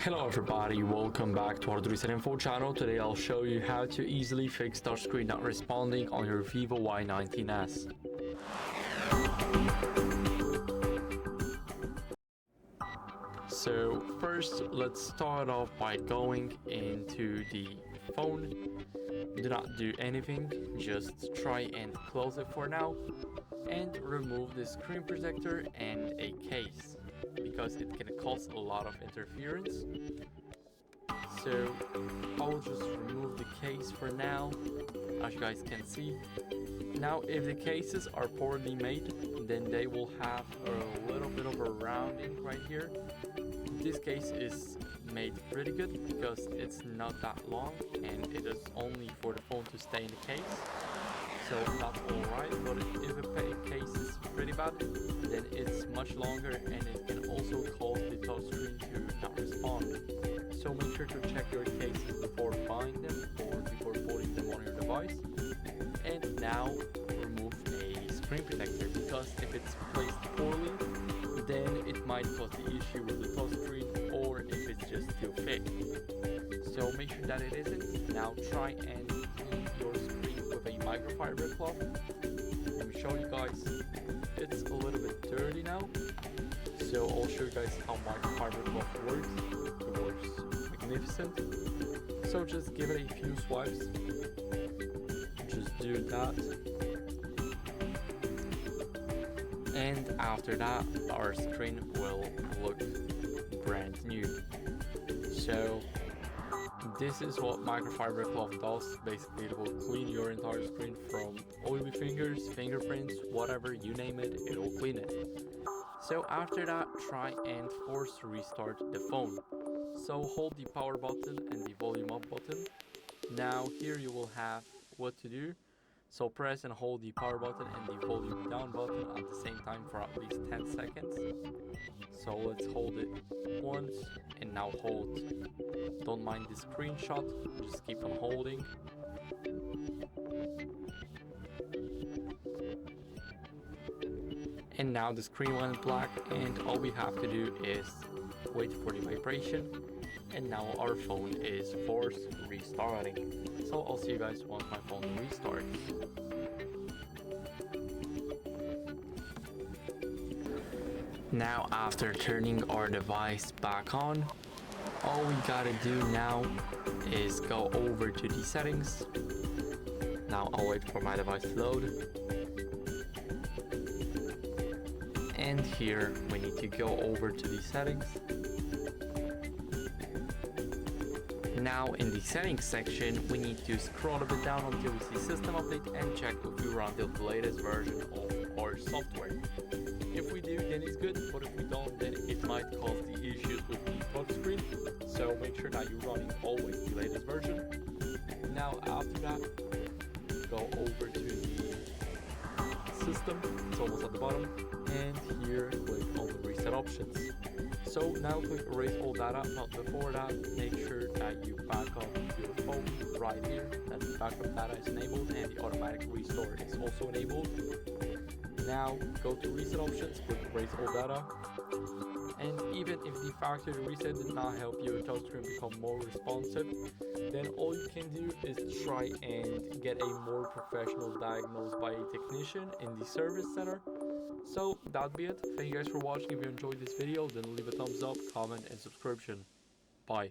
Hello everybody, welcome back to HardReset.Info channel. Today I'll show you how to easily fix touchscreen not responding on your VIVO Y19s. So first, let's start off by going into the phone. Do not do anything, just try and close it for now and remove the screen protector and a case, because it can cause a lot of interference. So I'll just remove the case for now, as you guys can see. Now if the cases are poorly made, then they will have a little bit of a rounding right here. This case is made pretty good because it's not that long and it is only for the phone to stay in the case. So that's alright, but if a case is pretty bad, then it's much longer and it can also cause the touchscreen to not respond. So make sure to check your cases before buying them or before putting them on your device. And now remove a screen protector, because if it's placed poorly, then it might cause the issue with the touchscreen, or if it's just too thick. So make sure that it isn't. Now try and clean your screen with a microfiber cloth. Let me show you guys. It's a little bit dirty now, so I'll show you guys how microfiber cloth works. It works magnificent. So just give it a few swipes. Just do that. And after that, our screen will look brand new. So this is what microfiber cloth does. Basically, it will clean your entire screen from oily fingers, fingerprints, whatever, you name it, it will clean it. So after that, try and force restart the phone. So hold the power button and the volume up button. Now here you will have what to do. So press and hold the power button and the volume down button at the same time for at least 10 seconds. So let's hold it once and now hold. Don't mind the screenshot, just keep on holding. And now the screen went black, and all we have to do is wait for the vibration, and now our phone is forced restarting. So I'll see you guys once my phone restarts. Now after turning our device back on, all we gotta do now is go over to the settings. Now I'll wait for my device to load. And here we need to go over to the settings. Now in the settings section, we need to scroll a bit down until we see system update and check if we run the latest version of our software. If we do, then it's good, but if we don't, then it might cause the issues with the touchscreen. So make sure that you're running always the latest version. Now after that, go over to the system, it's almost at the bottom, and here click on the reset options. So now click erase all data, but before that, make sure that you back up your phone right here, that the backup data is enabled and the automatic restore is also enabled. Now go to reset options, click erase all data, and even if the factory reset did not help your touchscreen become more responsive, then all you can do is try and get a more professional diagnosed by a technician in the service center. So that'd be it. Thank you guys for watching. If you enjoyed this video, then leave a thumbs up, comment and subscription. Bye.